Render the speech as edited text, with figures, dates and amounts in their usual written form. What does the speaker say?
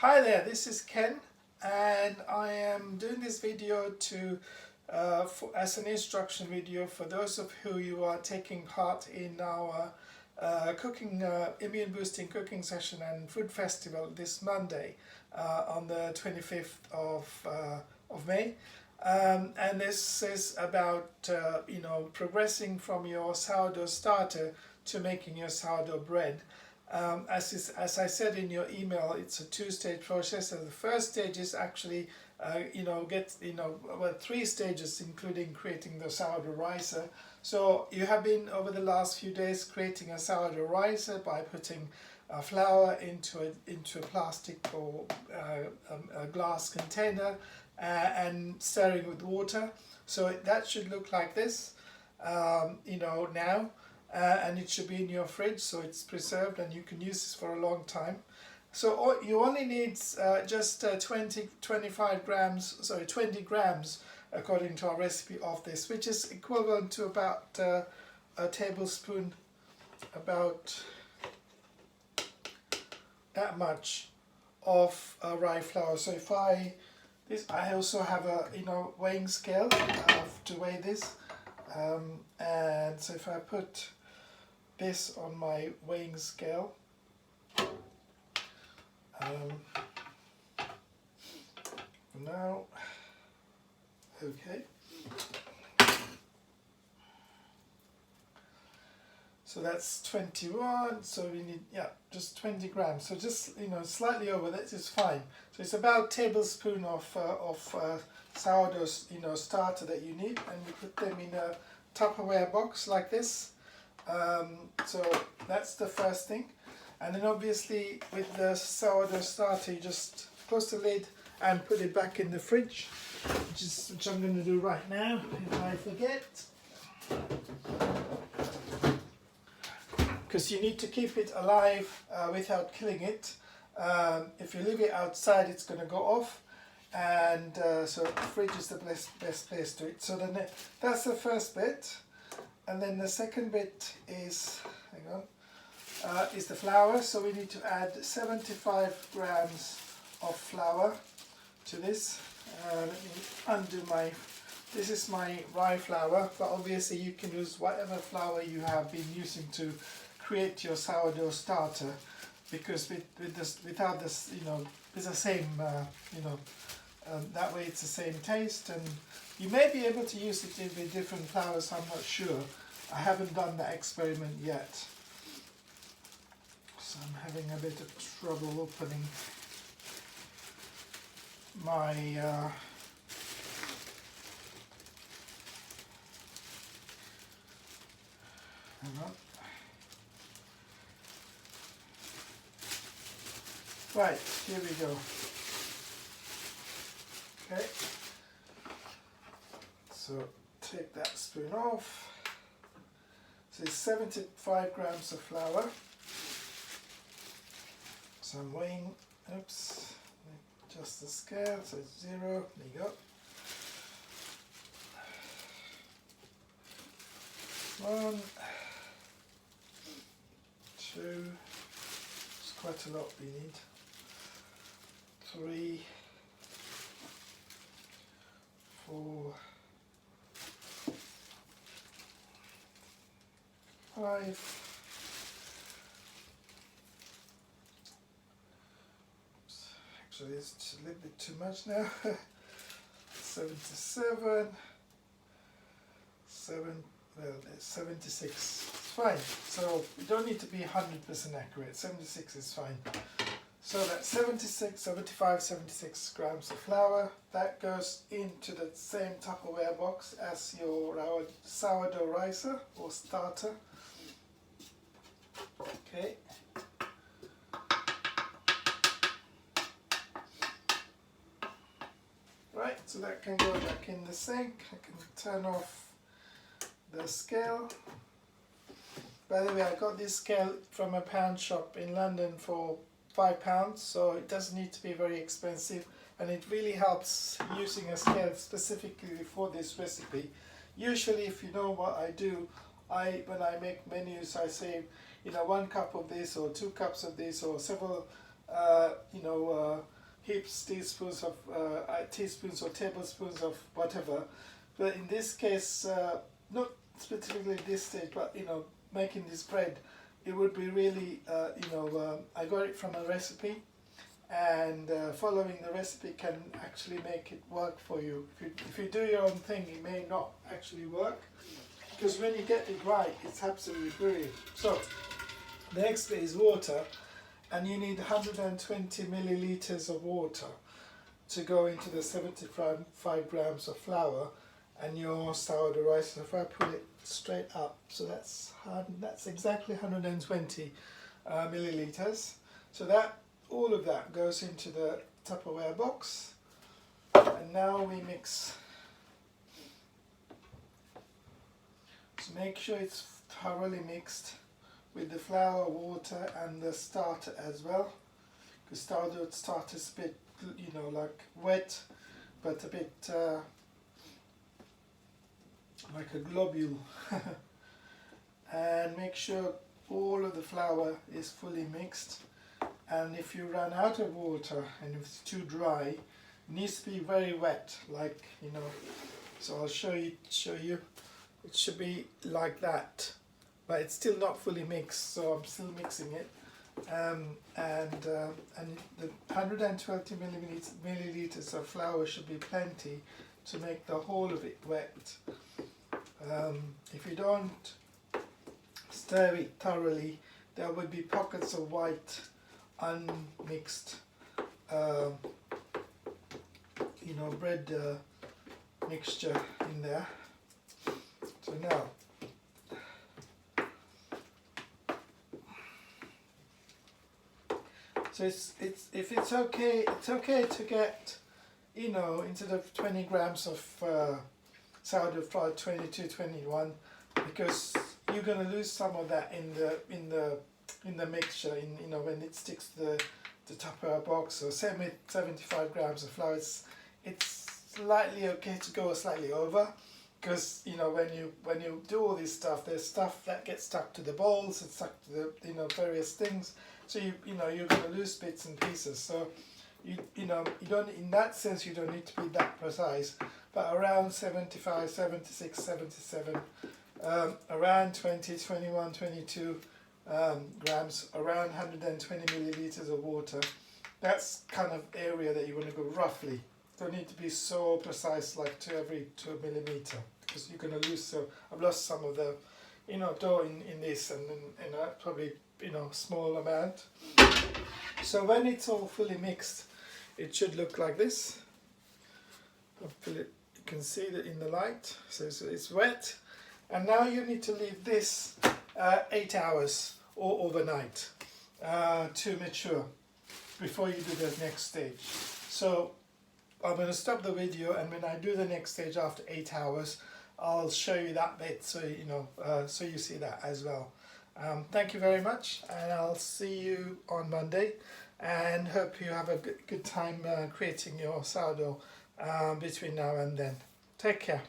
Hi there, this is Ken, and I am doing this video as an instruction video for those of you are taking part in our cooking immune boosting cooking session and food festival this Monday on the 25th of May. And this is about progressing from your sourdough starter to making your sourdough bread. As I said in your email, it's a two-stage process. So the first stage is actually, three stages, including creating the sourdough ricer. So you have been over the last few days creating a sourdough ricer by putting flour into a plastic or a glass container and stirring with water. So that should look like this, now. And it should be in your fridge so it's preserved and you can use this for a long time. So you only need just 20 grams according to our recipe of this, which is equivalent to about a tablespoon, about that much of rye flour. So if I also have a weighing scale to weigh this, and so if I put this on my weighing scale, now, okay, so that's 21, so we need, just 20 grams, so just, slightly over that is fine. So it's about a tablespoon of sourdough, starter that you need, and you put them in a Tupperware box like this. So that's the first thing, and then obviously with the sourdough starter you just close the lid and put it back in the fridge, which I'm going to do right now if I forget, because you need to keep it alive without killing it. If you leave it outside it's going to go off, and so the fridge is the best place to it. So then that's the first bit. And then the second bit is, is the flour. So we need to add 75 grams of flour to this. Let me undo this is my rye flour, but obviously you can use whatever flour you have been using to create your sourdough starter, because without this, it's the same, that way it's the same taste. And you may be able to use it with different flours, I'm not sure. I haven't done that experiment yet. So I'm having a bit of trouble opening my hang on. Right, here we go. Okay. So take that spoon off. So it's 75 grams of flour. So I'm weighing, just the scale, so it's 0, there you go. 1, 2, it's quite a lot we need. 3, 4, 5, actually it's just a little bit too much now. 77, 76, it's fine. So we don't need to be 100% accurate, 76 is fine. So that's 75, 76 grams of flour. That goes into the same Tupperware box as your sourdough ricer or starter. Okay. Right, so that can go back in the sink. I can turn off the scale. By the way, I got this scale from a pound shop in London for £5, so it doesn't need to be very expensive, and it really helps using a scale specifically for this recipe. Usually, if you know what I do, when I make menus, I say 1 cup of this or 2 cups of this or several heaps, teaspoons or tablespoons of whatever. But in this case, not specifically this stage, but making this bread, it would be really, I got it from a recipe, and following the recipe can actually make it work for you. If you do your own thing, it may not actually work, because when you get it right, it's absolutely brilliant. So the next bit is water, and you need 120 milliliters of water to go into the 75 grams of flour and your sourdough rice. So if I put it straight up, so that's exactly 120 milliliters. So that all of that goes into the Tupperware box, and now we mix. So make sure it's thoroughly mixed with the flour, water, and the starter as well, because starter is a bit, like wet, but a bit like a globule. And make sure all of the flour is fully mixed. And if you run out of water and if it's too dry, it needs to be very wet, like, so I'll show you. It should be like that, but it's still not fully mixed, so I'm still mixing it. And the 120 milliliters of flour should be plenty to make the whole of it wet. If you don't stir it thoroughly, there will be pockets of white unmixed bread mixture in there. So now if it's okay to get, instead of 20 grams of sourdough flour, 22, 21, because you're going to lose some of that in the mixture, when it sticks to the Tupperware box. So same with 75 grams of flour, it's slightly okay to go slightly over, because when you do all this stuff, there's stuff that gets stuck to the bowls and stuck to the various things, so you're going to lose bits and pieces. So you don't, in that sense, you don't need to be that precise, but around 75, 76, 77, around 20, 21, 22 grams, around 120 milliliters of water. That's kind of area that you want to go roughly. Don't need to be so precise, like to every 2 millimeter, because you're going to lose. So I've lost some of the dough in this, and probably small amount. So when it's all fully mixed, it should look like this. Hopefully you can see that in the light. So it's wet, and now you need to leave this 8 hours or overnight to mature before you do the next stage. So I'm going to stop the video, and when I do the next stage after 8 hours, I'll show you that bit, so so you see that as well. Thank you very much, and I'll see you on Monday, and hope you have a good time creating your sourdough between now and then. Take care.